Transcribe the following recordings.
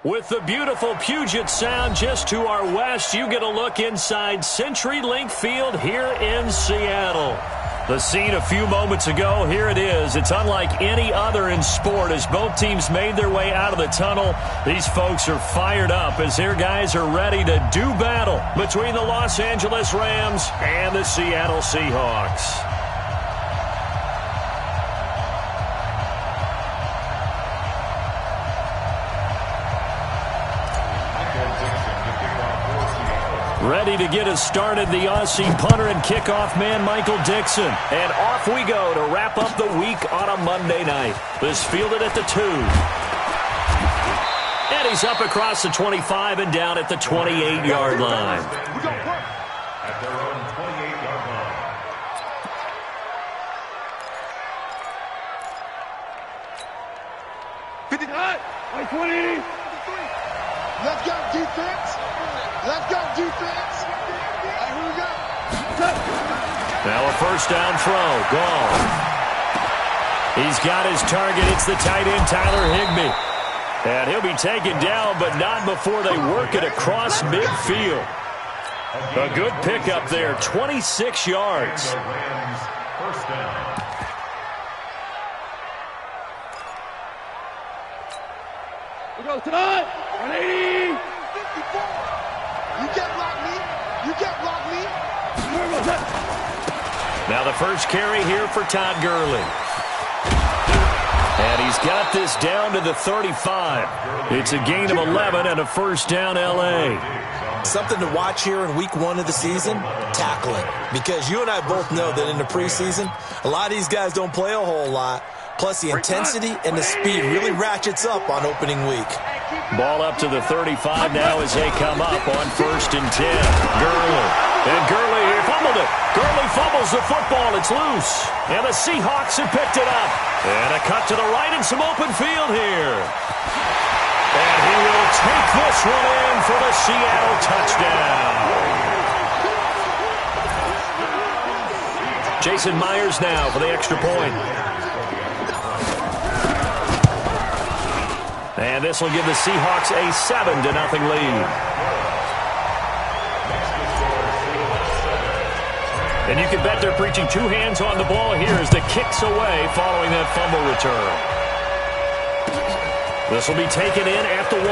With the beautiful Puget Sound just to our west, you get a look inside CenturyLink Field here in Seattle. The scene a few moments ago, here it is. It's unlike any other in sport as both teams made their way out of the tunnel. These folks are fired up as their guys are ready to do battle between the Los Angeles Rams and the Seattle Seahawks. Ready to get us started, the Aussie punter and kickoff man, Michael Dixon. And off we go to wrap up the week on a Monday night. This fielded at the 2. And he's up across the 25 and down at the 28-yard line. At their own 28-yard line. Let's go, defense. Let's go, defense. All right, here we go. Now a first down throw. Gone. He's got his target. It's the tight end, Tyler Higbee. And he'll be taken down, but not before they work it across midfield. A good pickup there, 26 yards. First down. We go tonight. 180. 54. You can't block me. You can't block me. Now the first carry here for Todd Gurley. And he's got this down to the 35. It's a gain of 11 and a first down L.A. Something to watch here in week 1 of the season, tackling. Because you and I both know that in the preseason, a lot of these guys don't play a whole lot. Plus the intensity and the speed really ratchets up on opening week. Ball up to the 35 now as they come up on 1st and 10. Gurley. And Gurley fumbled it. Gurley fumbles the football. It's loose. And the Seahawks have picked it up. And a cut to the right and some open field here. And he will take this one in for the Seattle touchdown. Jason Myers now for the extra point. And this will give the Seahawks a 7-0 lead. And you can bet they're preaching 2 hands on the ball here as the kick's away following that fumble return. This will be taken in at the 1.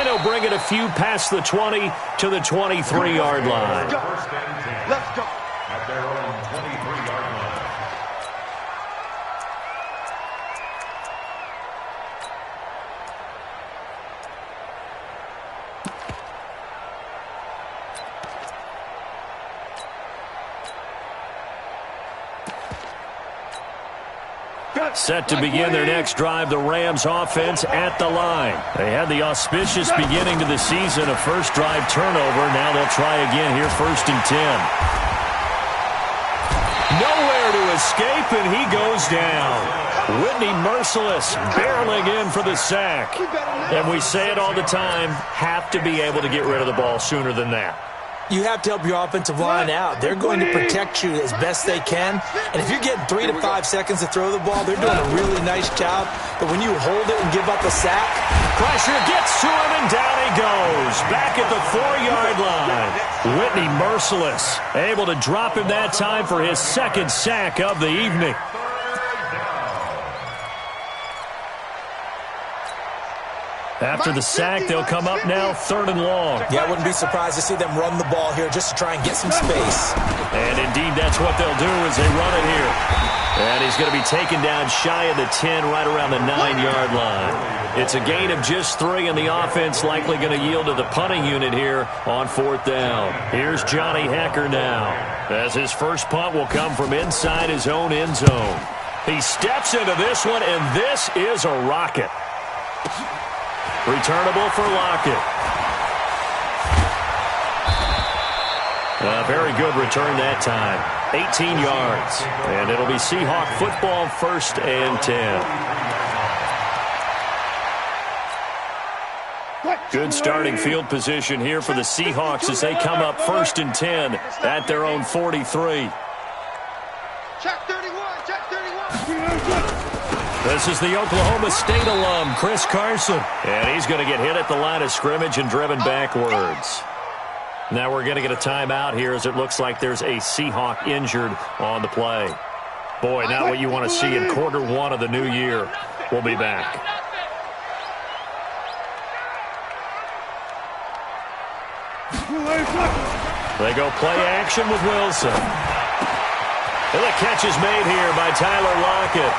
And he'll bring it a few past the 20 to the 23-yard line. Let's go. At their own 23-yard line. Set to begin their next drive, the Rams offense at the line. They had the auspicious beginning to the season, a first drive turnover. Now they'll try again here, 1st and 10. Nowhere to escape, and he goes down. Whitney Merciless barreling in for the sack. And we say it all the time, have to be able to get rid of the ball sooner than that. You have to help your offensive line out. They're going to protect you as best they can. And if you're getting 3 to 5 seconds to throw the ball, they're doing a really nice job. But when you hold it and give up a sack, pressure gets to him, and down he goes. Back at the 4-yard line. Whitney Merciless able to drop him that time for his 2nd sack of the evening. After the sack, they'll come up now 3rd and long. Yeah, I wouldn't be surprised to see them run the ball here just to try and get some space. And indeed, that's what they'll do as they run it here. And he's going to be taken down shy of the 10, right around the 9-yard line. It's a gain of just 3, and the offense likely going to yield to the punting unit here on 4th down. Here's Johnny Hekker now, as his first punt will come from inside his own end zone. He steps into this one, and this is a rocket. Returnable for Lockett. A very good return that time. 18 yards. And it'll be Seahawk football, 1st and 10. Good starting field position here for the Seahawks as they come up 1st and 10 at their own 43. Check 31. Check 31. This is the Oklahoma State alum, Chris Carson. And he's going to get hit at the line of scrimmage and driven backwards. Now we're going to get a timeout here as it looks like there's a Seahawk injured on the play. Boy, not what you want to see in quarter one of the new year. We'll be back. They go play action with Wilson. And the catch is made here by Tyler Lockett.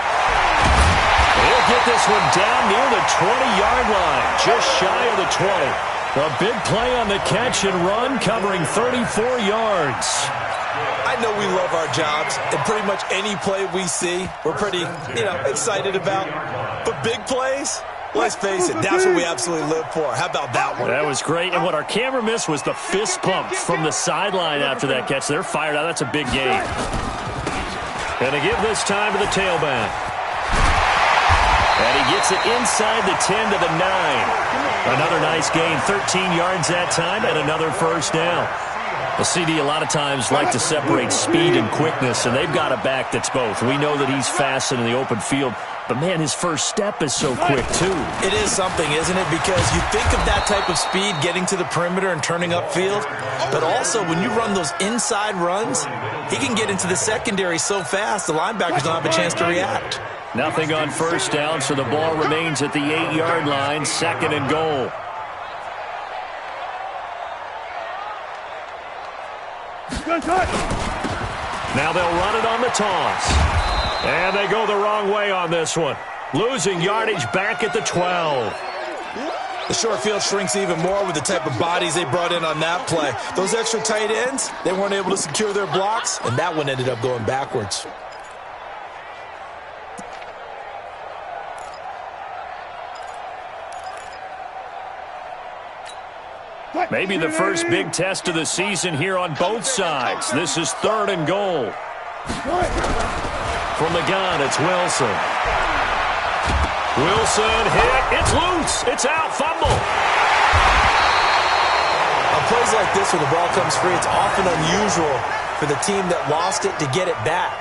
He'll get this one down near the 20-yard line, just shy of the 20. A big play on the catch and run, covering 34 yards. I know we love our jobs, and pretty much any play we see, we're pretty, excited about. But big plays, let's face it, that's what we absolutely live for. How about that one? That was great. And what our camera missed was the fist pump from the sideline after that catch. They're fired out. That's a big gain. And to give this time to the tailback. And he gets it inside the 10 to the 9. Another nice gain, 13 yards that time, and another first down. The CD a lot of times like to separate speed and quickness, and they've got a back that's both. We know that he's fast in the open field, but, man, his first step is so quick, too. It is something, isn't it? Because you think of that type of speed getting to the perimeter and turning upfield, but also when you run those inside runs, he can get into the secondary so fast the linebackers don't have a chance to react. Nothing on first down, so the ball remains at the 8-yard line, 2nd and goal. Now they'll run it on the toss. And they go the wrong way on this one. Losing yardage back at the 12. The short field shrinks even more with the type of bodies they brought in on that play. Those extra tight ends, they weren't able to secure their blocks, and that one ended up going backwards. Maybe the first big test of the season here on both sides. This is 3rd and goal. From the gun, it's Wilson. Wilson hit. It's loose. It's out. Fumble. On plays like this where the ball comes free, it's often unusual for the team that lost it to get it back.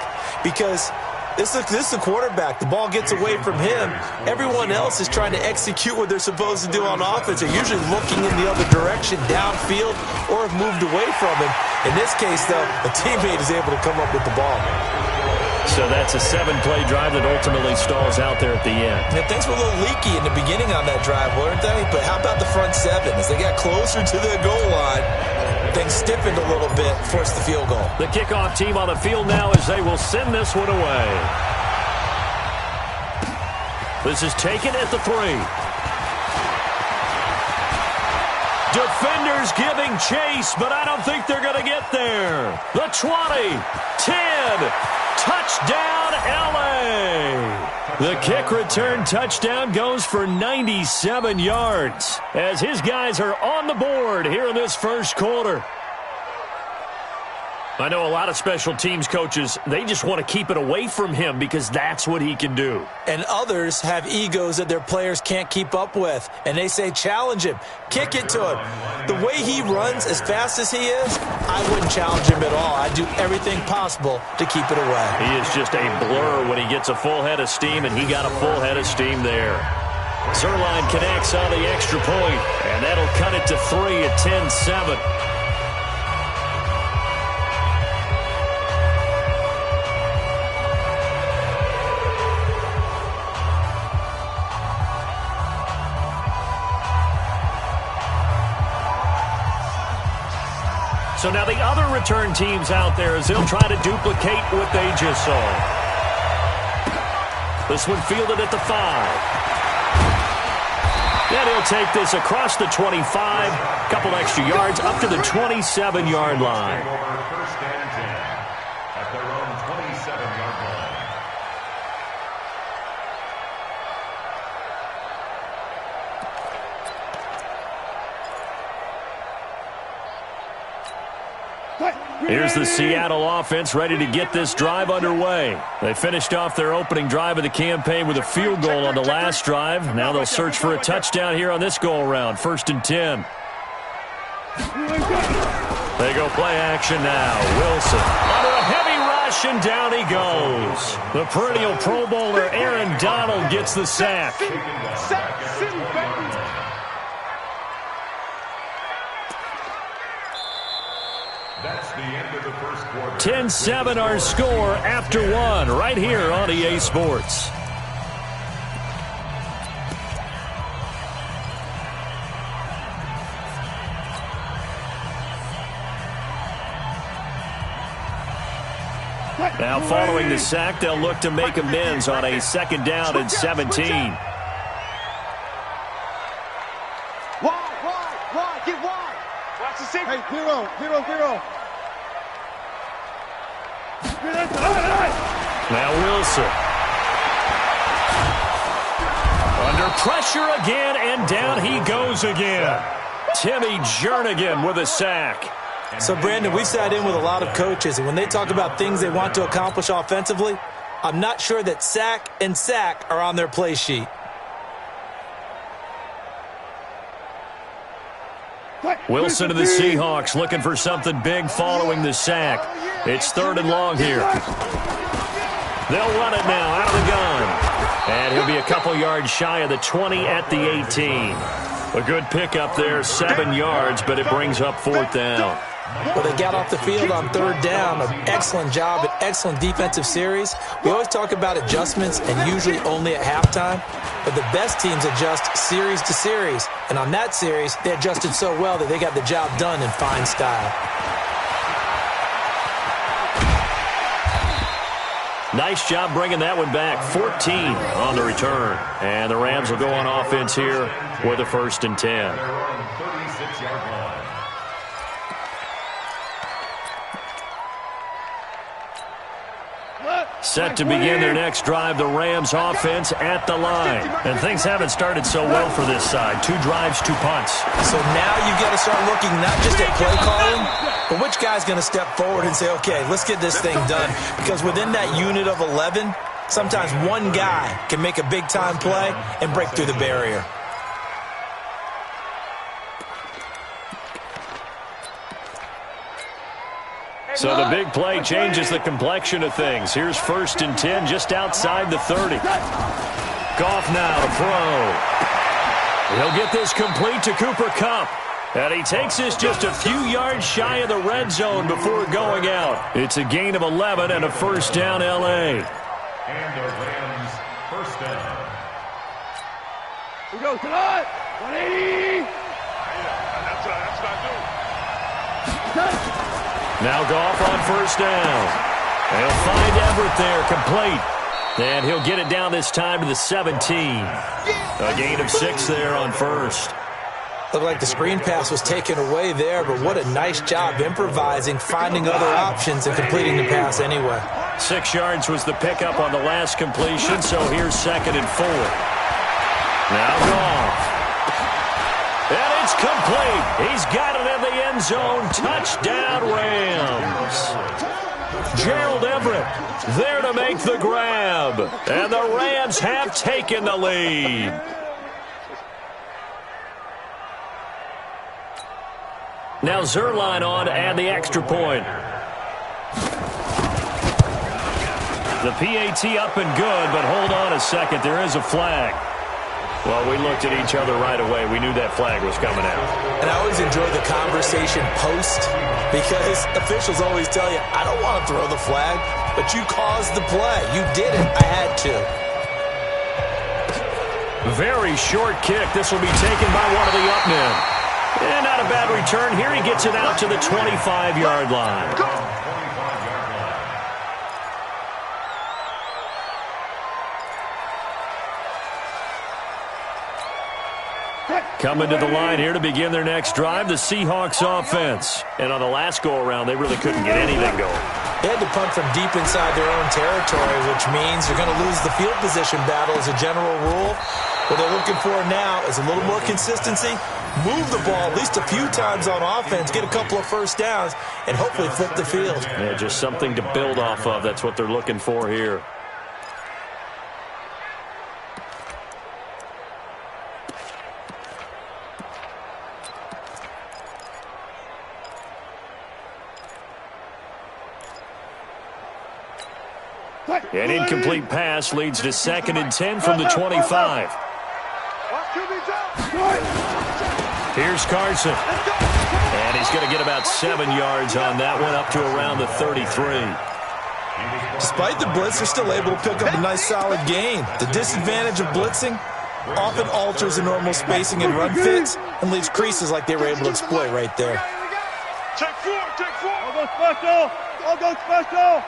Because this is the quarterback. The ball gets away from him. Everyone else is trying to execute what they're supposed to do on offense. They're usually looking in the other direction, downfield, or have moved away from him. In this case, though, a teammate is able to come up with the ball. So that's a 7-play drive that ultimately stalls out there at the end. Yeah, things were a little leaky in the beginning on that drive, weren't they? But how about the front 7? As they got closer to the goal line, things stiffened a little bit, forced the field goal. The kickoff team on the field now as they will send this one away. This is taken at the 3. Defenders giving chase, but I don't think they're going to get there. The 20, 10, touchdown, L.A. The kick return touchdown goes for 97 yards as his guys are on the board here in this first quarter. I know a lot of special teams coaches, they just want to keep it away from him because that's what he can do. And others have egos that their players can't keep up with. And they say, challenge him, kick it to him. The way he runs as fast as he is, I wouldn't challenge him at all. I'd do everything possible to keep it away. He is just a blur when he gets a full head of steam, and he got a full head of steam there. Zerline connects on the extra point, and that'll cut it to 3 at 10-7. So now the other return teams out there as they'll try to duplicate what they just saw. This one fielded at the 5. Then he'll take this across the 25, couple extra yards up to the 27-yard line. First and 10 at their own 27-yard line. Here's the Seattle offense ready to get this drive underway. They finished off their opening drive of the campaign with a field goal on the last drive. Now they'll search for a touchdown here on this go-around. 1st and 10. They go play action now. Wilson under a heavy rush, and down he goes. The perennial Pro Bowler Aaron Donald gets the sack. That's the end of the first quarter. 10-7 our score after one right here on EA Sports. Now following the sack, they'll look to make amends on a second down and 17. Wide, get wide. Watch the six. Hey, zero. Now Wilson. Under pressure again, and down he goes again. Timmy Jernigan with a sack. So, Brandon, we've sat in with a lot of coaches, and when they talk about things they want to accomplish offensively, I'm not sure that sack and sack are on their play sheet. Wilson to the Seahawks looking for something big following the sack. It's 3rd and long here. They'll run it now out of the gun. And he'll be a couple yards shy of the 20 at the 18. A good pickup there, 7 yards, but it brings up 4th down. Well, they got off the field on 3rd down. An excellent job, an excellent defensive series. We always talk about adjustments and usually only at halftime. But the best teams adjust series to series. And on that series, they adjusted so well that they got the job done in fine style. Nice job bringing that one back. 14 on the return. And the Rams will go on offense here with a 1st and 10. They're on 36-yard line. Set to begin their next drive, the Rams offense at the line. And things haven't started so well for this side. 2 drives, 2 punts. So now you got to start looking not just at play calling, but which guy's going to step forward and say, okay, let's get this thing done. Because within that unit of 11, sometimes one guy can make a big-time play and break through the barrier. So the big play changes the complexion of things. Here's 1st and 10 just outside the 30. Goff now to throw. He'll get this complete to Cooper Kupp. And he takes this just a few yards shy of the red zone before going out. It's a gain of 11 and a 1st down L.A. And the Rams, 1st down. We go tonight. 180. That's what I do. Now Goff on 1st down. They'll find Everett there, complete. And he'll get it down this time to the 17. A gain of 6 there on 1st. Looked like the screen pass was taken away there, but what a nice job improvising, finding other options, and completing the pass anyway. 6 yards was the pickup on the last completion, so here's 2nd and 4. Now Goff. And it's complete. He's got it in the end zone. Touchdown, Rams. Gerald Everett there to make the grab. And the Rams have taken the lead. Now Zerline on to add the extra point. The PAT up and good, but hold on a second. There is a flag. Well, we looked at each other right away. We knew that flag was coming out. And I always enjoy the conversation post because officials always tell you, I don't want to throw the flag, but you caused the play. You did it. I had to. Very short kick. This will be taken by one of the up men. And not a bad return. Here he gets it out to the 25-yard line. Coming to the line here to begin their next drive, the Seahawks offense. And on the last go-around, they really couldn't get anything going. They had to punt from deep inside their own territory, which means you're going to lose the field position battle as a general rule. What they're looking for now is a little more consistency, move the ball at least a few times on offense, get a couple of 1st downs, and hopefully flip the field. Yeah, just something to build off of. That's what they're looking for here. An incomplete pass leads to 2nd and 10 from the 25. Here's Carson. And he's going to get about 7 yards on that one, up to around the 33. Despite the blitz, they're still able to pick up a nice solid gain. The disadvantage of blitzing often alters the normal spacing and run fits and leaves creases like they were able to exploit right there. Check 4, check 4. I'll go special. I'll go special.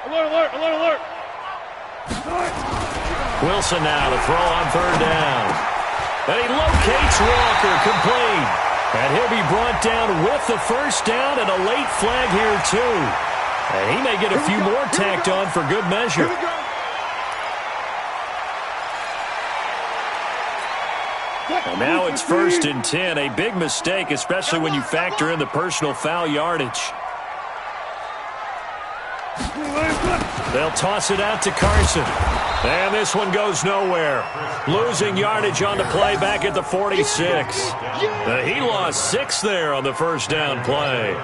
Alert, alert, alert, alert. Wilson now to throw on 3rd down. And he locates Walker, complete. And he'll be brought down with the 1st down and a late flag here, too. And he may get a few more tacked on for good measure. And now it's 1st and 10. A big mistake, especially when you factor in the personal foul yardage. They'll toss it out to Carson. And this one goes nowhere. Losing yardage on the play back at the 46. He lost 6 there on the 1st down play.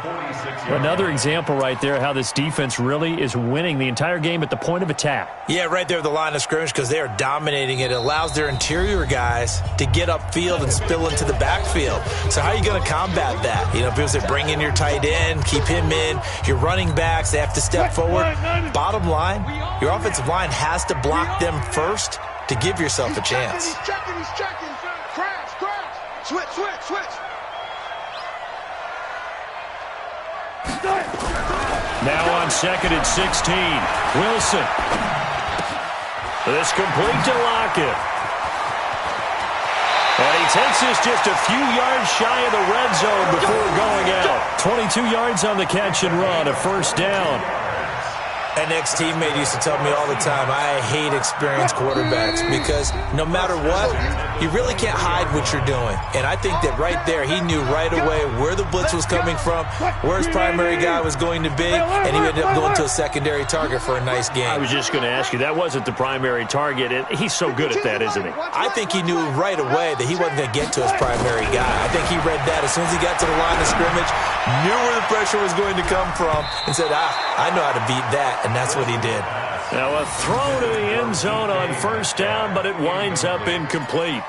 Another example right there how this defense really is winning the entire game at the point of attack. Yeah, right there at the line of scrimmage because they are dominating it. It allows their interior guys to get upfield and spill into the backfield. So how are you going to combat that? You know, people say bring in your tight end, keep him in. Your running backs, they have to step forward. Bottom line, your offensive line has to block them first to give yourself a chance. He's checking. Crash. Switch. Now on 2nd and 16. Wilson. This complete to Lockett. And he takes this just a few yards shy of the red zone before going out. 22 yards on the catch and run, a 1st down. An ex-teammate used to tell me all the time, I hate experienced quarterbacks because no matter what, you really can't hide what you're doing. And I think that right there, he knew right away where the blitz was coming from, where his primary guy was going to be, and he ended up going to a secondary target for a nice game. I was just going to ask you, that wasn't the primary target. He's so good at that, isn't he? I think he knew right away that he wasn't going to get to his primary guy. I think he read that as soon as he got to the line of scrimmage, knew where the pressure was going to come from, and said, I know how to beat that. And that's what he did. Now a throw to the end zone on 1st down, but it winds up incomplete.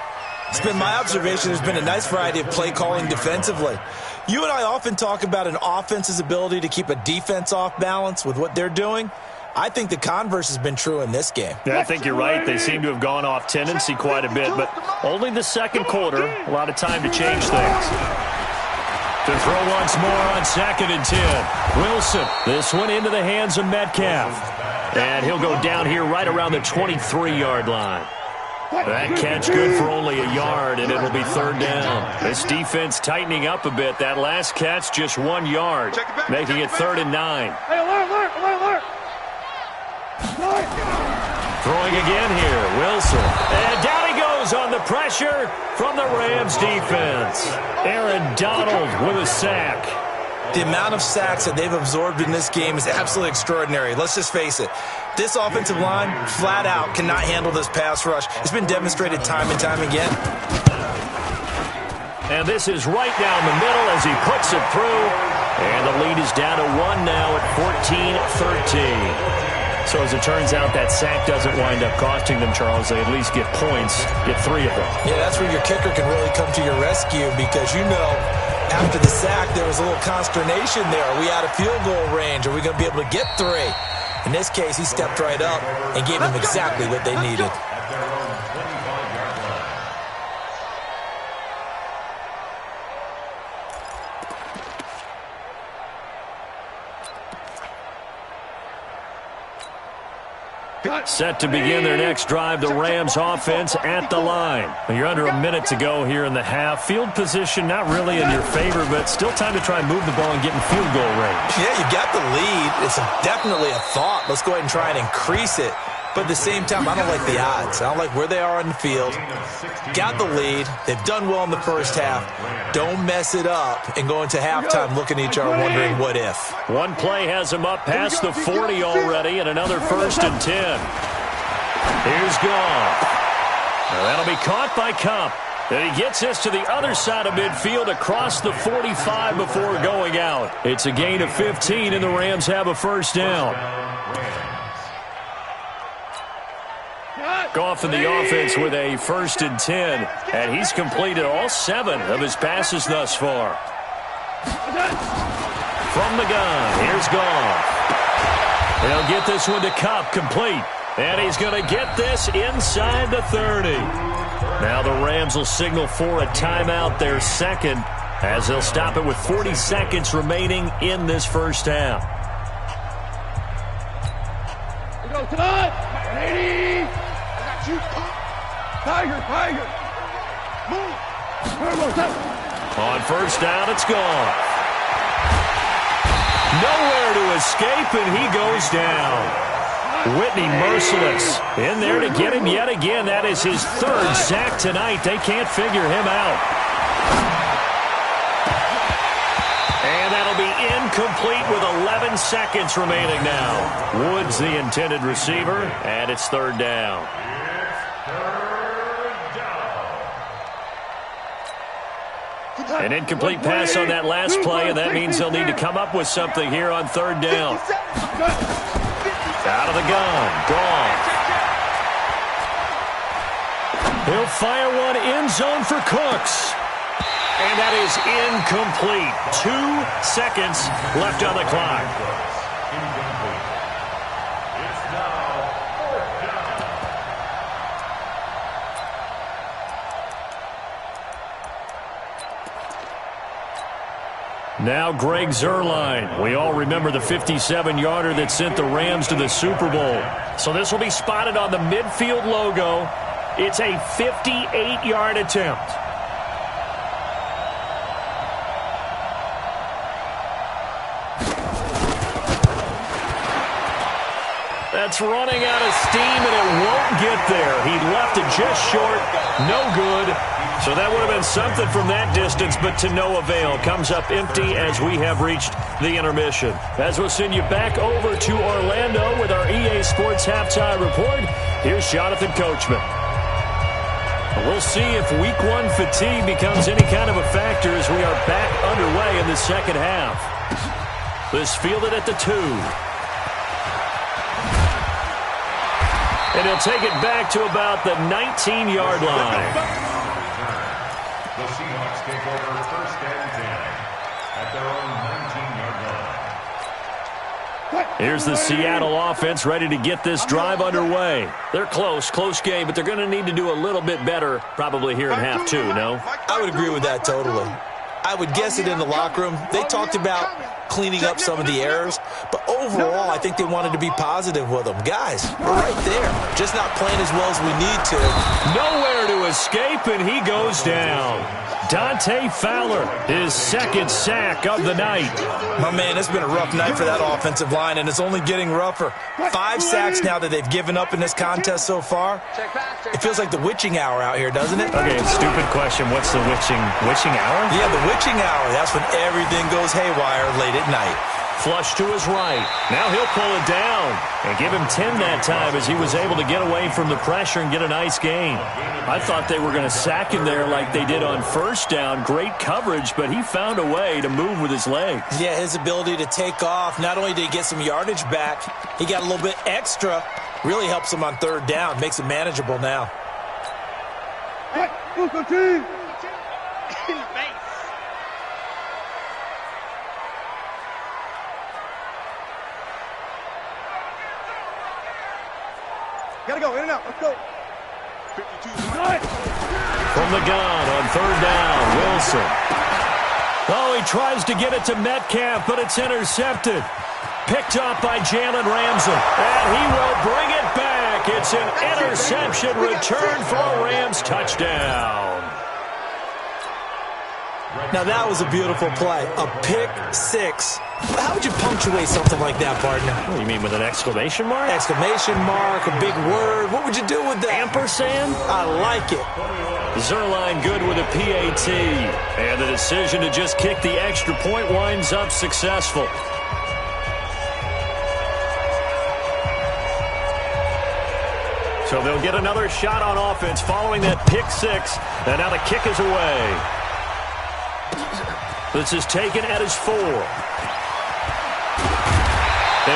It's been my observation there's been a nice variety of play calling defensively. You and I often talk about an offense's ability to keep a defense off balance with what they're doing. I think the converse has been true in this game. Yeah, I think you're right. They seem to have gone off tendency quite a bit, but only the 2nd quarter, a lot of time to change things. To throw once more on 2nd and 10. Wilson, this one into the hands of Metcalf. And he'll go down here right around the 23-yard line. That catch good for only a yard, and it'll be 3rd down. This defense tightening up a bit. That last catch just 1 yard, making it 3rd and 9. Hey, alert. Throwing again here, Wilson. And down he goes on the pressure from the Rams defense. Aaron Donald with a sack. The amount of sacks that they've absorbed in this game is absolutely extraordinary. Let's just face it. This offensive line, flat out, cannot handle this pass rush. It's been demonstrated time and time again. And this is right down the middle as he puts it through. And the lead is down to 1 now at 14-13. So as it turns out, that sack doesn't wind up costing them, Charles. They at least get points, get 3 of them. Yeah, that's where your kicker can really come to your rescue because you know after the sack there was a little consternation there. Are we out of field goal range? Are we going to be able to get 3? In this case, he stepped right up and gave them exactly what they needed. Set to begin their next drive, the Rams offense at the line. You're under a minute to go here in the half. Field position not really in your favor, but still time to try and move the ball and get in field goal range. Yeah, you got the lead. It's definitely a thought. Let's go ahead and try and increase it. But at the same time, I don't like the odds. I don't like where they are on the field. Got the lead. They've done well in the first half. Don't mess it up and go into halftime looking at each other wondering what if. One play has him up past the 40 already and another 1st and 10. Here's Goff. Now that'll be caught by Kupp. And he gets this to the other side of midfield across the 45 before going out. It's a gain of 15, and the Rams have a first down. Goff in the offense with a 1st and 10, and he's completed all 7 of his passes thus far. From the gun, here's Goff. He'll get this one to Kupp, complete. And he's going to get this inside the 30. Now the Rams will signal for a timeout, their second, as they'll stop it with 40 seconds remaining in this first half. We go tonight. 80. I got you. Tiger. Move. On first down, it's gone. Nowhere to escape, and he goes down. Whitney merciless in there to get him yet again. That is his 3rd sack tonight. They can't figure him out. And that'll be incomplete with 11 seconds remaining now. Woods the intended receiver, and it's 3rd down. An incomplete pass on that last play, and that means they'll need to come up with something here on 3rd down. Out of the gun, Goff. He'll fire one end zone for Cooks. And that is incomplete. 2 seconds left on the clock. Now Greg Zuerlein. We all remember the 57-yarder that sent the Rams to the Super Bowl. So this will be spotted on the midfield logo. It's a 58-yard attempt. That's running out of steam, and it won't get there. He left it just short. No good. So that would have been something from that distance, but to no avail. Comes up empty as we have reached the intermission. As we'll send you back over to Orlando with our EA Sports Halftime Report, here's Jonathan Coachman. We'll see if Week 1 fatigue becomes any kind of a factor as we are back underway in the second half. This fielded at the 2. And he'll take it back to about the 19-yard line. The Seahawks take over 1st and 10 at their own 19-yard line. Here's the Seattle offense ready to get this drive underway. They're close game, but they're going to need to do a little bit better probably here in half 2, no? I would agree with that totally. I would guess it in the locker room. They talked about cleaning up some of the errors, but overall, I think they wanted to be positive with them. Guys, we're right there, just not playing as well as we need to. Nowhere to escape, and he goes down. Dante Fowler, his 2nd sack of the night. My man, it's been a rough night for that offensive line, and it's only getting rougher. 5 sacks now that they've given up in this contest so far. It feels like the witching hour out here, doesn't it? Okay, stupid question. What's the witching hour? Yeah, the witching hour. That's when everything goes haywire late at night. Flush to his right. Now he'll pull it down and give him 10 that time as he was able to get away from the pressure and get a nice gain. I thought they were going to sack him there like they did on first down. Great coverage, but he found a way to move with his legs. Yeah, his ability to take off. Not only did he get some yardage back, he got a little bit extra. Really helps him on 3rd down. Makes it manageable now. Hey, Uncle T. Gotta go, in and out, let's go. 52. From the gun on 3rd down, Wilson. Oh, he tries to get it to Metcalf, but it's intercepted. Picked up by Jalen Ramsey, and he will bring it back. It's an interception return for a Rams touchdown. Now, that was a beautiful play. A pick 6. How would you punctuate something like that, partner? What do you mean, with an exclamation mark? Exclamation mark, a big word. What would you do with that? Ampersand? I like it. Zuerlein good with a PAT. And the decision to just kick the extra point winds up successful. So they'll get another shot on offense following that pick six. And now the kick is away. This is taken at his 4. And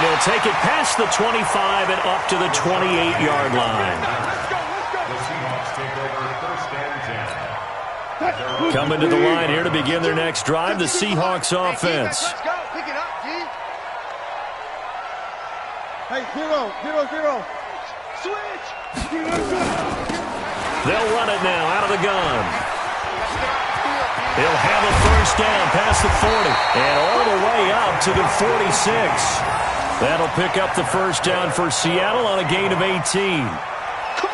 he'll take it past the 25 and up to the 28-yard line. The Seahawks take over first and 10. Coming to the line here to begin their next drive, the Seahawks offense. Let's go. Pick it up, D. Hey, 0. Switch. They'll run it now out of the gun. He'll have a first down past the 40 and all the way up to the 46. That'll pick up the first down for Seattle on a gain of 18.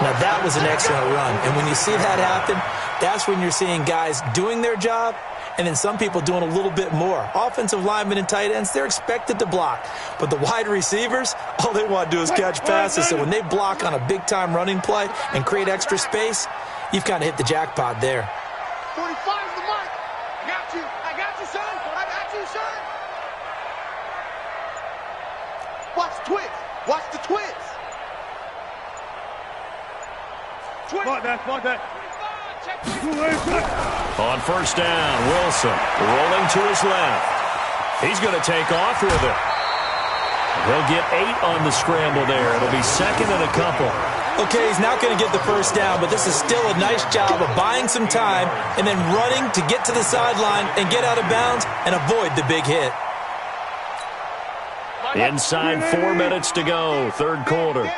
Now, that was an excellent run. And when you see that happen, that's when you're seeing guys doing their job and then some people doing a little bit more. Offensive linemen and tight ends, they're expected to block. But the wide receivers, all they want to do is catch passes. So when they block on a big-time running play and create extra space, you've kind of hit the jackpot there. 45 is the mark. I got you, son. Son. Watch the twist. Watch the twist. Block that. On first down, Wilson rolling to his left. He's going to take off with it. He'll get 8 on the scramble there. It'll be second and a couple. Okay, he's not going to get the first down, but this is still a nice job of buying some time and then running to get to the sideline and get out of bounds and avoid the big hit. Inside 4 minutes to go, third quarter.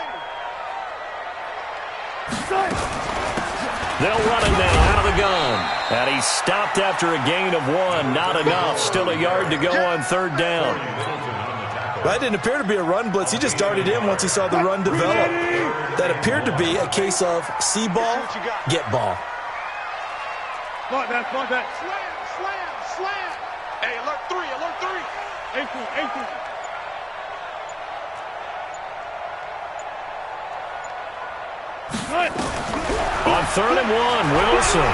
They'll run it now out of the gun. And he stopped after a gain of 1. Not enough. Still a yard to go on third down. That didn't appear to be a run blitz. He just darted in once he saw the run develop. That appered to be a case of see ball, get ball. Block that. Slam. Hey, alert 3. 18. On third and 1, Wilson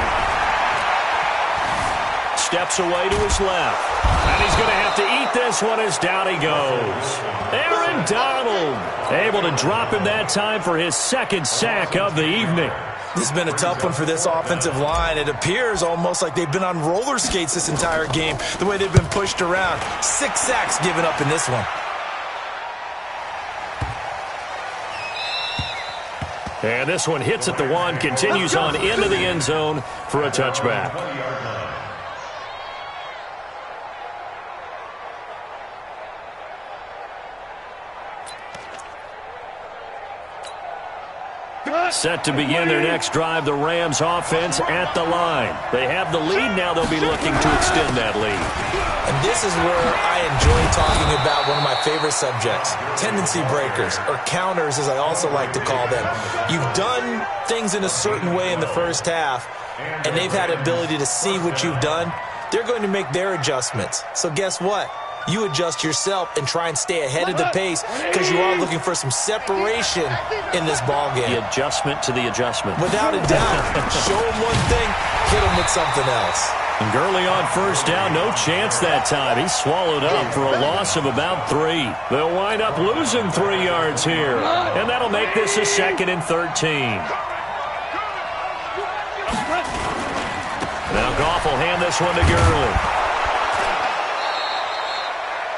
steps away to his left. And he's going to have to eat this one as down he goes. Aaron Donald able to drop him that time for his second sack of the evening. This has been a tough one for this offensive line. It appears almost like they've been on roller skates this entire game, the way they've been pushed around. 6 sacks given up in this one. And this one hits at the 1, continues on into the end zone for a touchback. Set to begin their next drive, the Rams offense at the line. They have the lead, now they'll be looking to extend that lead. And this is where I enjoy talking about one of my favorite subjects, tendency breakers, or counters as I also like to call them. You've done things in a certain way in the first half, and they've had the ability to see what you've done. They're going to make their adjustments. So guess what? You adjust yourself and try and stay ahead of the pace because you are looking for some separation in this ball game. The adjustment to the adjustment. Without a doubt. Show them one thing, hit them with something else. And Gurley on first down, no chance that time. He's swallowed up for a loss of about 3. They'll wind up losing 3 yards here. And that'll make this a second and 13. Now Goff will hand this one to Gurley.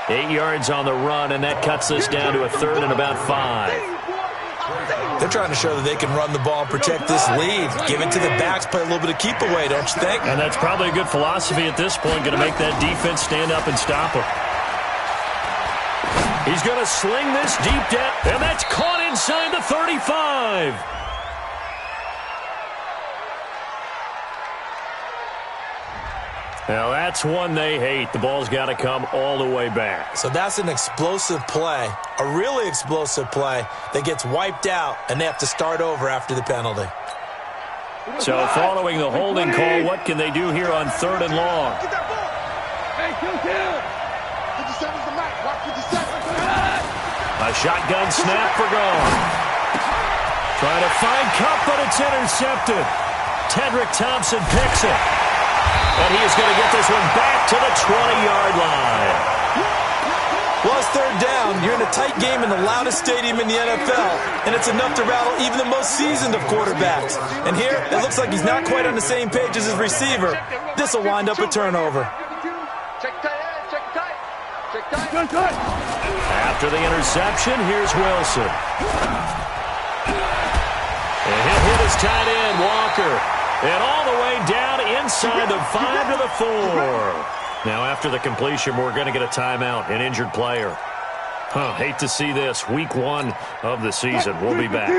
8 yards on the run, and that cuts this down to a third and about 5. They're trying to show that they can run the ball and protect this lead. Give it to the backs, play a little bit of keep away, don't you think? And that's probably a good philosophy at this point, going to make that defense stand up and stop him. He's going to sling this deep down, and that's caught inside the 35. Now, that's one they hate. The ball's got to come all the way back. So that's an explosive play, a really explosive play that gets wiped out, and they have to start over after the penalty. So following the holding call, what can they do here on third and long? Get that ball. Hey, kill. 57's the match. Watch 57. A shotgun snap for Gone. Trying to find Kupp, but it's intercepted. Tedrick Thompson picks it. And he is going to get this one back to the 20-yard line. Well, it's third down, you're in a tight game in the loudest stadium in the NFL, and it's enough to rattle even the most seasoned of quarterbacks. And here, it looks like he's not quite on the same page as his receiver. This will wind up a turnover. After the interception, here's Wilson. And he'll hit his tight end, Walker. And all the way down inside the 5 to the 4. Now, after the completion, we're going to get a timeout, an injured player. Hate to see this. Week 1 of the season. We'll be back.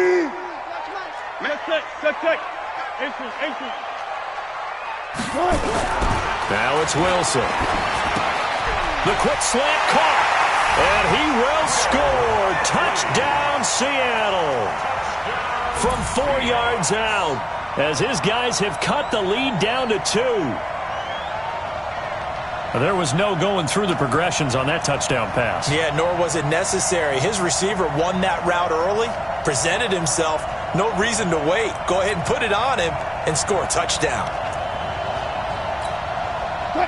Now it's Wilson. The quick slant caught. And he will score. Touchdown, Seattle. From 4 yards out, as his guys have cut the lead down to 2. There was no going through the progressions on that touchdown pass. Yeah, nor was it necessary. His receiver won that route early, presented himself, no reason to wait. Go ahead and put it on him and score a touchdown.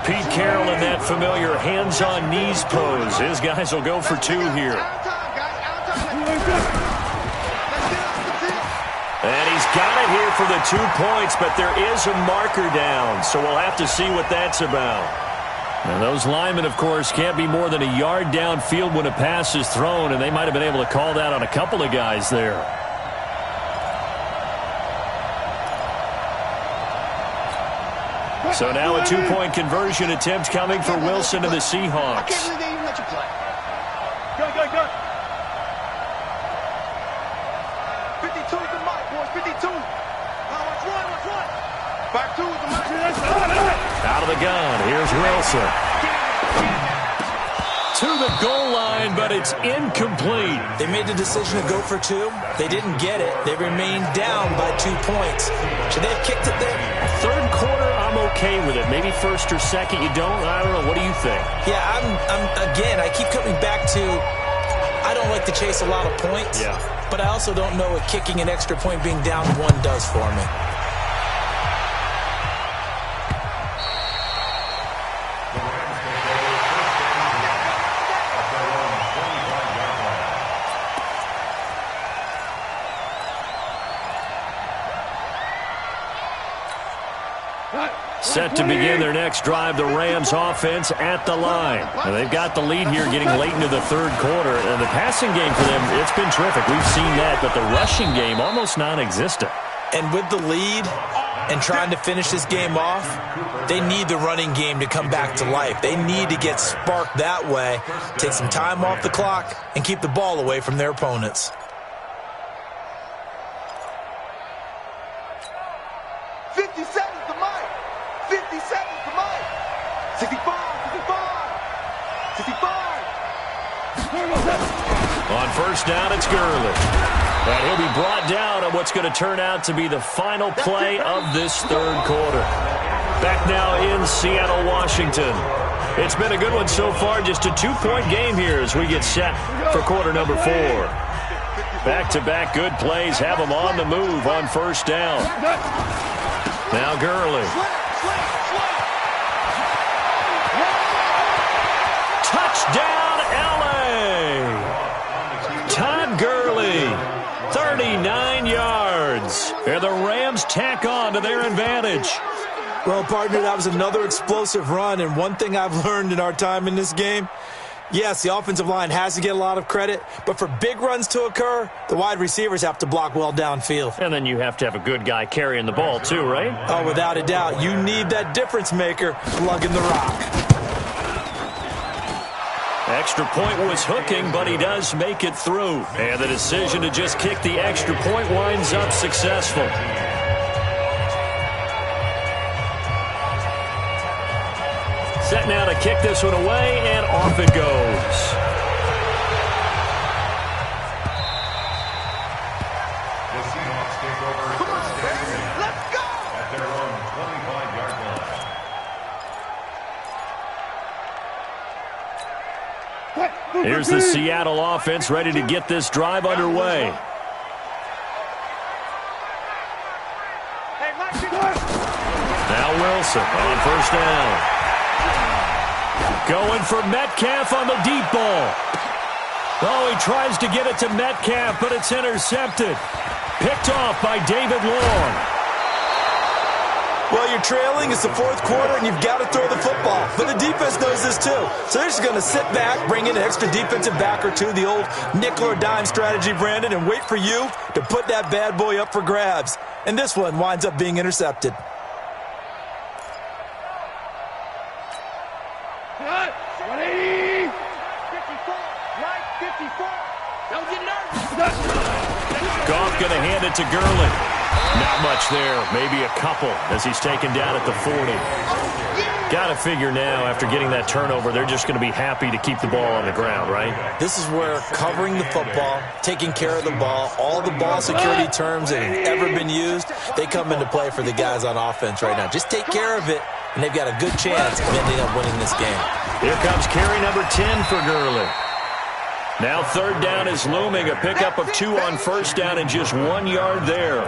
Pete Carroll in that familiar hands-on knees pose. His guys will go for 2 here. And he's got it here for the 2 points, but there is a marker down, so we'll have to see what that's about. And those linemen, of course, can't be more than a yard downfield when a pass is thrown, and they might have been able to call that on a couple of guys there. So now a 2-point conversion attempt coming for Wilson and the Seahawks. Go. 52 is the mic, boys. 52. Watch one. Back 2 is the mic. Out of the gun, here's Wilson. To the goal line, but it's incomplete. They made the decision to go for 2. They didn't get it. They remained down by 2 points. Should they have kicked it there? Third quarter, I'm okay with it. Maybe first or second, you don't? I don't know. What do you think? Yeah, again, I keep coming back to I don't like to chase a lot of points. Yeah. But I also don't know what kicking an extra point being down 1 does for me. Set to begin their next drive, the Rams offense at the line. And they've got the lead here getting late into the third quarter. And the passing game for them, it's been terrific. We've seen that, but the rushing game almost non-existent. And with the lead and trying to finish this game off, they need the running game to come back to life. They need to get sparked that way, take some time off the clock, and keep the ball away from their opponents. 57 is the mic. 57 is the mic. 65. On first down, it's Gurley. And he'll be brought down on what's going to turn out to be the final play of this third quarter. Back now in Seattle, Washington. It's been a good one so far, just a 2-point game here as we get set for quarter number 4. Back-to-back good plays have them on the move on first down. Now Gurley. Touchdown, L.A. Todd Gurley, 39 yards. And the Rams tack on to their advantage. Well, partner, that was another explosive run, and one thing I've learned in our time in this game, yes, the offensive line has to get a lot of credit, but for big runs to occur, the wide receivers have to block well downfield. And then you have to have a good guy carrying the ball too, right? Oh, without a doubt. You need that difference maker lugging the rock. Extra point was hooking, but he does make it through. And the decision to just kick the extra point winds up successful. Set now to kick this one away, and off it goes. The Seahawks take over first down at their own 25-yard line. Here's the Seattle offense ready to get this drive underway. Now Wilson on first down. Going for Metcalf on the deep ball. Oh, he tries to get it to Metcalf, but it's intercepted. Picked off by David Long. Well, you're trailing. It's the fourth quarter, and you've got to throw the football. But the defense knows this, too. So they're just going to sit back, bring in an extra defensive back or two, the old nickel or dime strategy, Brandon, and wait for you to put that bad boy up for grabs. And this one winds up being intercepted. Goff going to hand it to Gurley. Not much there, maybe a couple as he's taken down at the 40. Got to figure now, after getting that turnover, they're just going to be happy to keep the ball on the ground, right? This is where covering the football, taking care of the ball, all the ball security terms that have ever been used, they come into play for the guys on offense right now. Just take care of it, and they've got a good chance of ending up winning this game. Here comes carry number 10 for Gurley. Now third down is looming, a pickup of 2 on first down and just 1 yard there.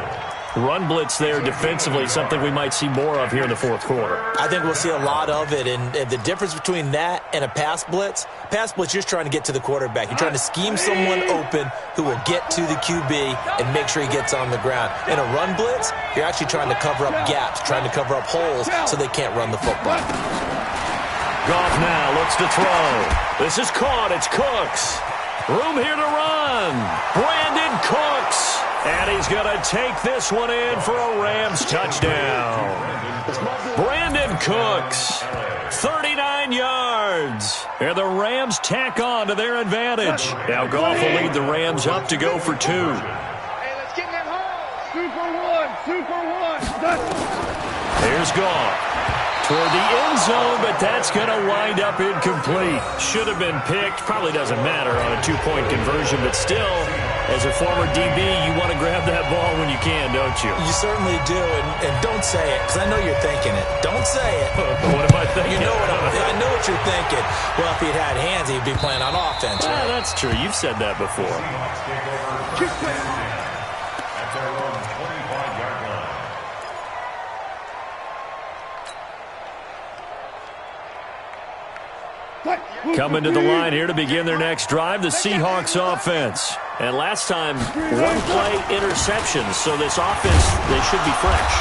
Run blitz there defensively, something we might see more of here in the fourth quarter. I think we'll see a lot of it, and the difference between that and a pass blitz, you're just trying to get to the quarterback. You're trying to scheme someone open who will get to the QB and make sure he gets on the ground. In a run blitz, you're actually trying to cover up gaps, trying to cover up holes so they can't run the football. Goff now looks to throw. This is caught. It's Cooks. Room here to run. Brandon Cooks. And he's going to take this one in for a Rams touchdown. Brandon Cooks, 39 yards. And the Rams tack on to their advantage. Now Goff will lead the Rams up to go for 2. Hey, let's get in that hole. 2 for 1. Here's Goff. Toward the end zone, but that's going to wind up incomplete. Should have been picked. Probably doesn't matter on a 2-point conversion, but still, as a former DB, you want to grab that ball when you can, don't you? You certainly do, and don't say it, because I know you're thinking it. Don't say it. What am I thinking? I know what you're thinking. Well, if he'd had hands, he'd be playing on offense. Right? That's true. You've said that before. Coming to the line here to begin their next drive, the Seahawks offense. And last time, 1-play interceptions, so this offense, they should be fresh.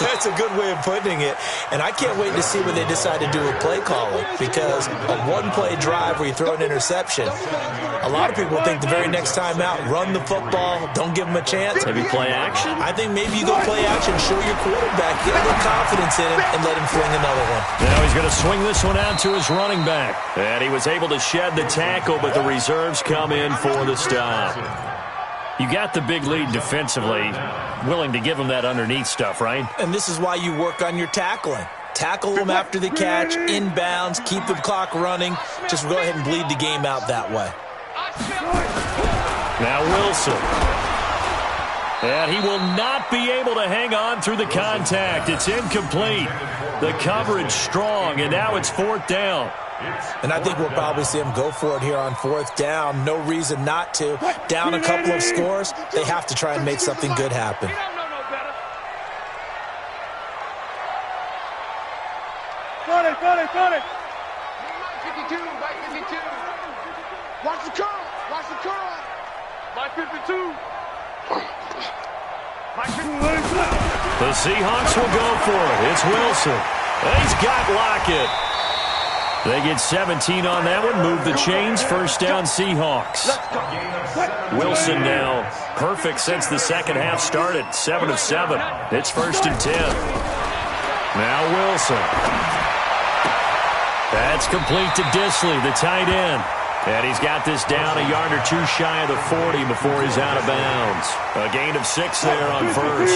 That's a good way of putting it. And I can't wait to see what they decide to do with play calling, because a 1-play drive where you throw an interception, a lot of people think the very next time out, run the football, don't give them a chance. Maybe play action? I think maybe you go play action, show your quarterback, get a little confidence in him, and let him fling another one. Now he's going to swing this one out to his running back. And he was able to shed the tackle, but the reserves come in for the stop. You got the big lead defensively, willing to give him that underneath stuff, right? And this is why you work on your tackling. Tackle them after the catch, inbounds, keep the clock running. Just go ahead and bleed the game out that way. Now Wilson. And he will not be able to hang on through the contact. It's incomplete. The coverage strong, and now it's fourth down. And I think we'll probably see him go for it here on fourth down. No reason not to. Down a couple of scores, they have to try and make something good happen. Got it. 52, by 52. Watch the curl. By 52. The Seahawks will go for it. It's Wilson. He's got Lockett. They get 17 on that one. Move the chains. First down, Seahawks. Wilson now perfect since the second half started. 7 of 7. It's first and 10. Now Wilson. That's complete to Disley, the tight end. And he's got this down a yard or 2 shy of the 40 before he's out of bounds. A gain of 6 there on first.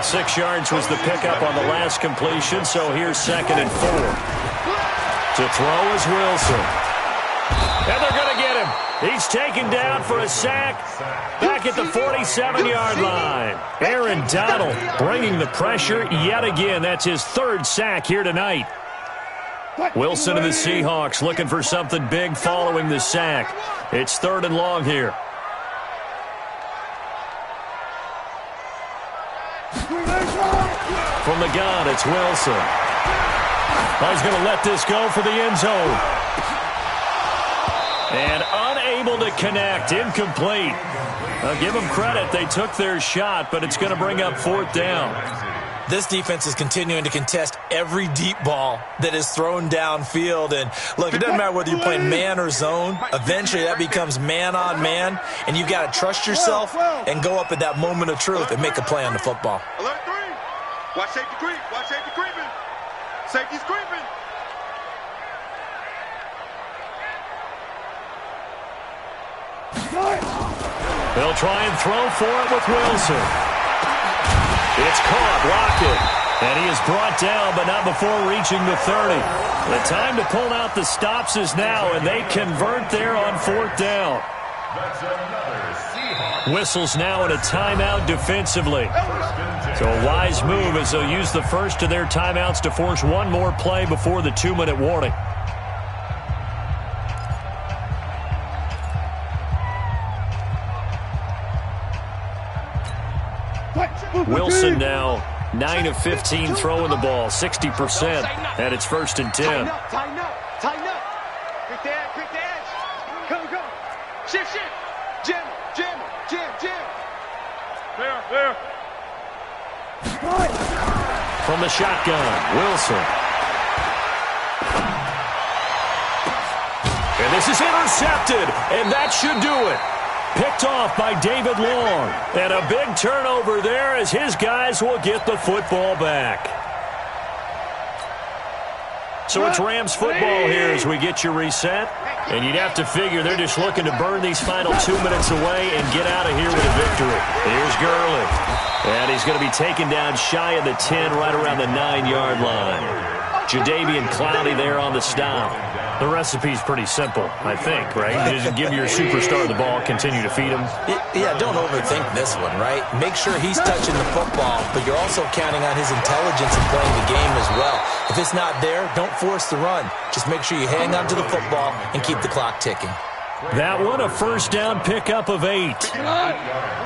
6 yards was the pickup on the last completion, so here's second and 4. To throw is Wilson. And they're going to get him. He's taken down for a sack back at the 47-yard line. Aaron Donald bringing the pressure yet again. That's his 3rd sack here tonight. Wilson and the Seahawks looking for something big following the sack. It's 3rd and long here. From the gun, it's Wilson. He's going to let this go for the end zone. And unable to connect. Incomplete. I'll give them credit. They took their shot, but it's going to bring up 4th down. This defense is continuing to contest every deep ball that is thrown downfield. And, look, it doesn't matter whether you're playing man or zone. Eventually, that becomes man-on-man, and you've got to trust yourself and go up at that moment of truth and make a play on the football. Alert 3. Watch safety creep. Watch safety creeping. Safety's creeping. They'll try and throw for it with Wilson. It's caught, Lockett. And he is brought down, but not before reaching the 30. The time to pull out the stops is now, and they convert there on 4th down. Whistles now in a timeout defensively. So a wise move as they'll use the first of their timeouts to force one more play before the 2-minute warning. Wilson now 9 of 15 throwing the ball, 60%, and it's 1st and 10. Tighten up, tighten up, tighten up. Quick the edge, quick the edge. Come, come. Shift, shift. Jam, jam, jam, jam. There. From the shotgun, Wilson. And this is intercepted, and that should do it. Picked off by David Long. And a big turnover there as his guys will get the football back. So it's Rams football here as we get you reset. And you'd have to figure they're just looking to burn these final 2 minutes away and get out of here with a victory. Here's Gurley. And he's going to be taken down shy of the 10, right around the 9-yard line. Jadeveon Clowney there on the stop. The recipe's pretty simple, I think, right? You just give your superstar the ball, continue to feed him. Yeah, don't overthink this one, right? Make sure he's touching the football, but you're also counting on his intelligence in playing the game as well. If it's not there, don't force the run. Just make sure you hang on to the football and keep the clock ticking. That one, a first down pickup of 8.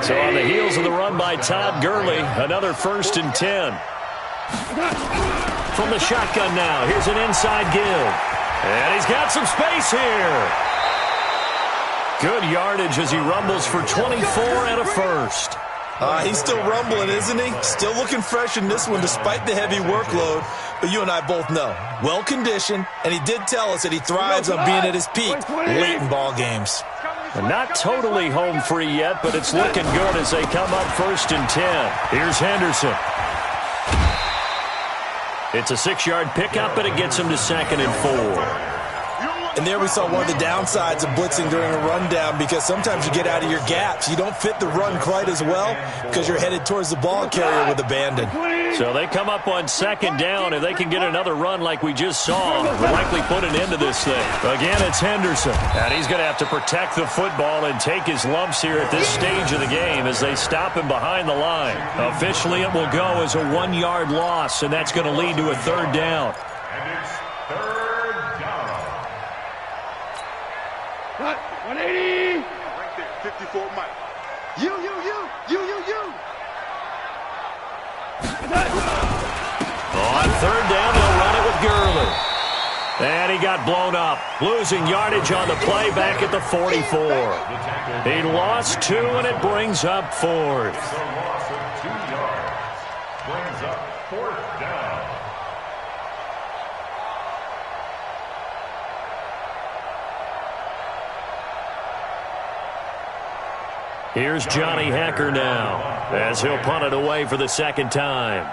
So on the heels of the run by Todd Gurley, another 1st and 10. From the shotgun now, here's an inside give. And he's got some space here. Good yardage as he rumbles for 24 and a first. He's still rumbling, isn't he? Still looking fresh in this one despite the heavy workload. But you and I both know, well-conditioned, and he did tell us that he thrives on being at his peak late in ball games. And not totally home free yet, but it's looking good as they come up 1st and 10. Here's Henderson. It's a 6-yard pickup, and it gets him to 2nd and 4. And there we saw one of the downsides of blitzing during a rundown, because sometimes you get out of your gaps. You don't fit the run quite as well because you're headed towards the ball carrier with abandon. So they come up on 2nd down. If they can get another run like we just saw, we'll likely put an end to this thing. Again, it's Henderson. And he's going to have to protect the football and take his lumps here at this stage of the game as they stop him behind the line. Officially, it will go as a 1-yard loss, and that's going to lead to a 3rd down. And it's 3rd down. 180. Right there, 54 Mike. You. On 3rd down, they'll run it with Gurley. And he got blown up, losing yardage on the play back at the 44. He lost 2, and it brings up 4th. It's a loss of 2 yards. Brings up 4th down. Here's Johnny Hacker now as he'll punt it away for the 2nd time.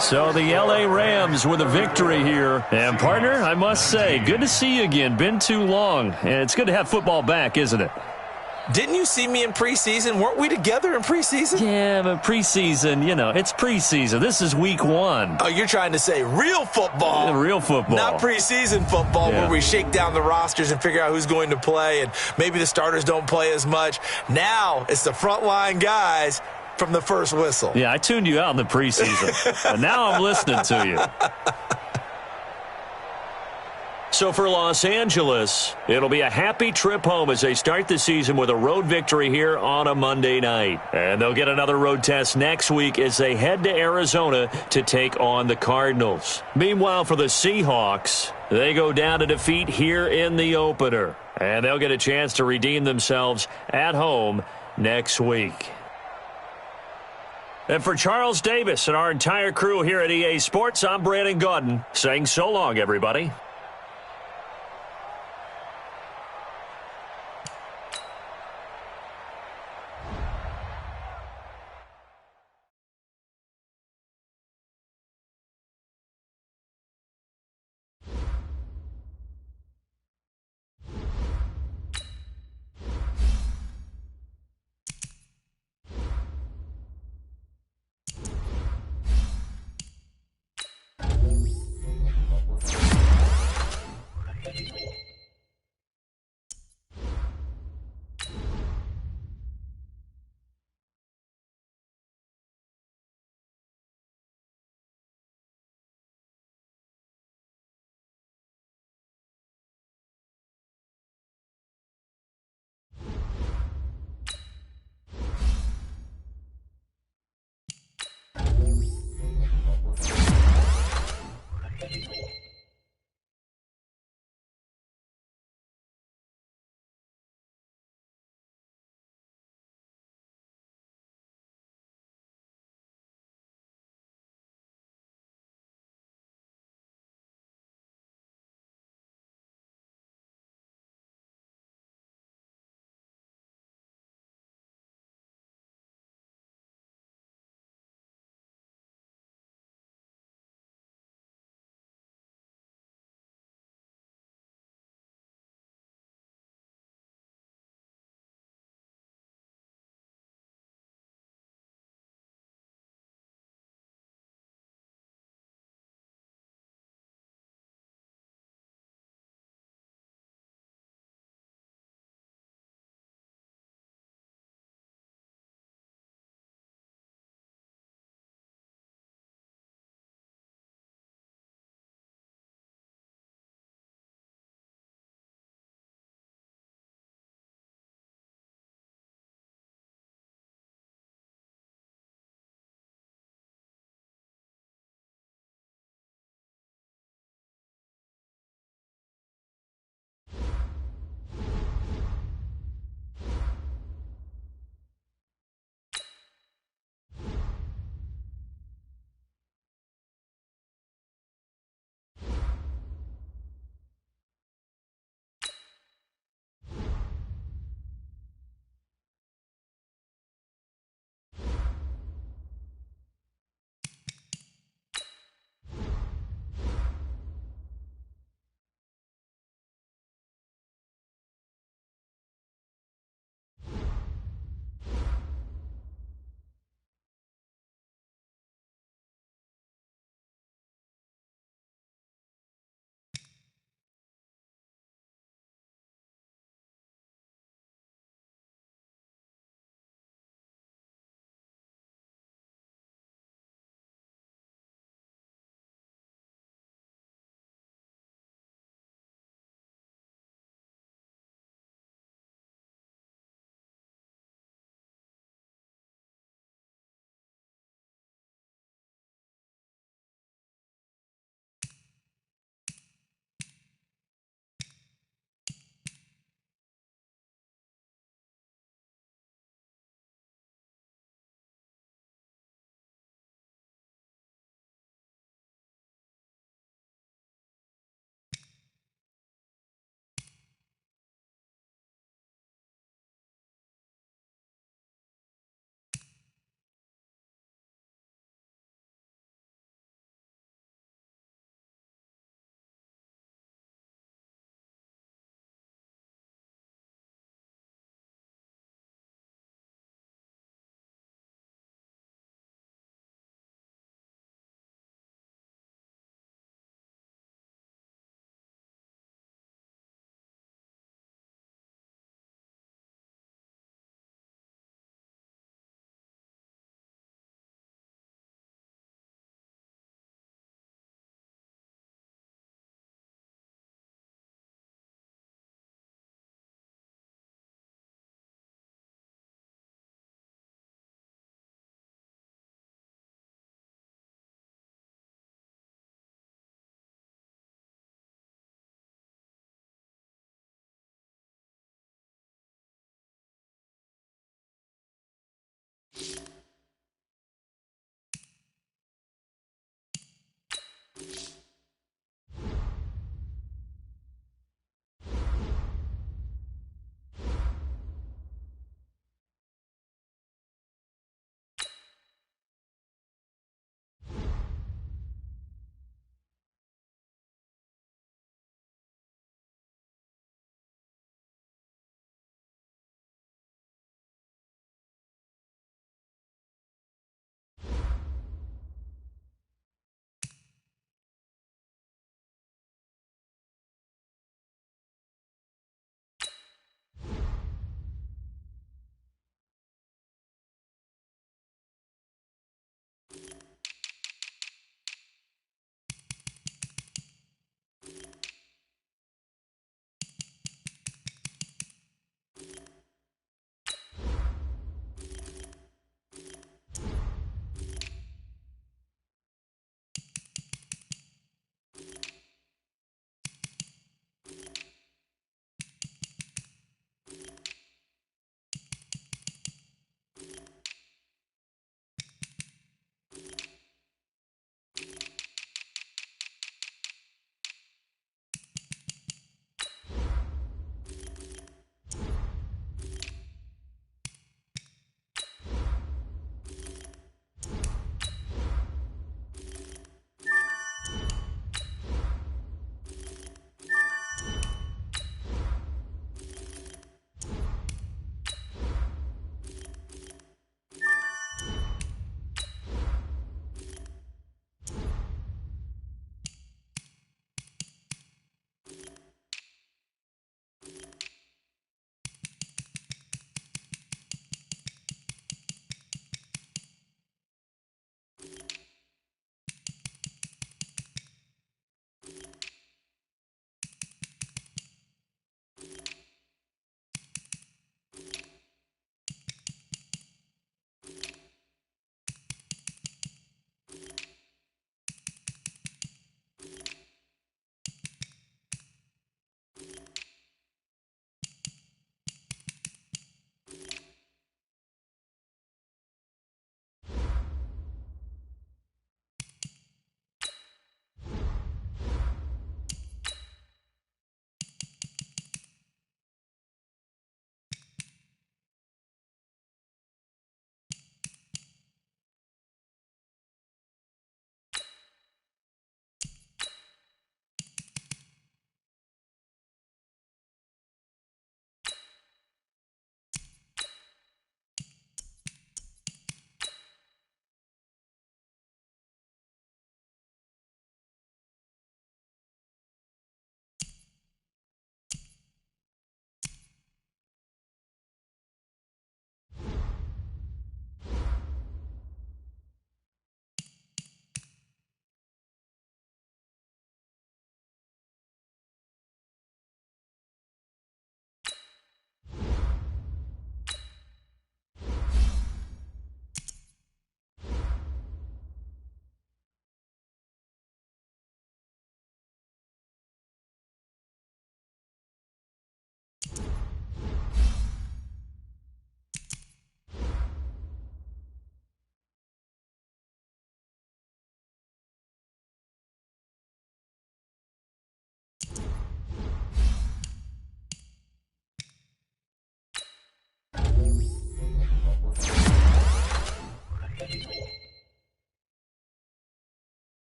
So the L.A. Rams with a victory here. And, partner, I must say, good to see you again. Been too long. And it's good to have football back, isn't it? Didn't you see me in preseason? Weren't we together in preseason? Yeah, but preseason, it's preseason. This is week 1. Oh, you're trying to say real football. Real football. Not preseason football where we shake down the rosters and figure out who's going to play, and maybe the starters don't play as much. Now it's the frontline guys from the first whistle. Yeah, I tuned you out in the preseason. But now I'm listening to you. So for Los Angeles, it'll be a happy trip home as they start the season with a road victory here on a Monday night. And they'll get another road test next week as they head to Arizona to take on the Cardinals. Meanwhile, for the Seahawks, they go down to defeat here in the opener. And they'll get a chance to redeem themselves at home next week. And for Charles Davis and our entire crew here at EA Sports, I'm Brandon Gaudin saying so long, everybody.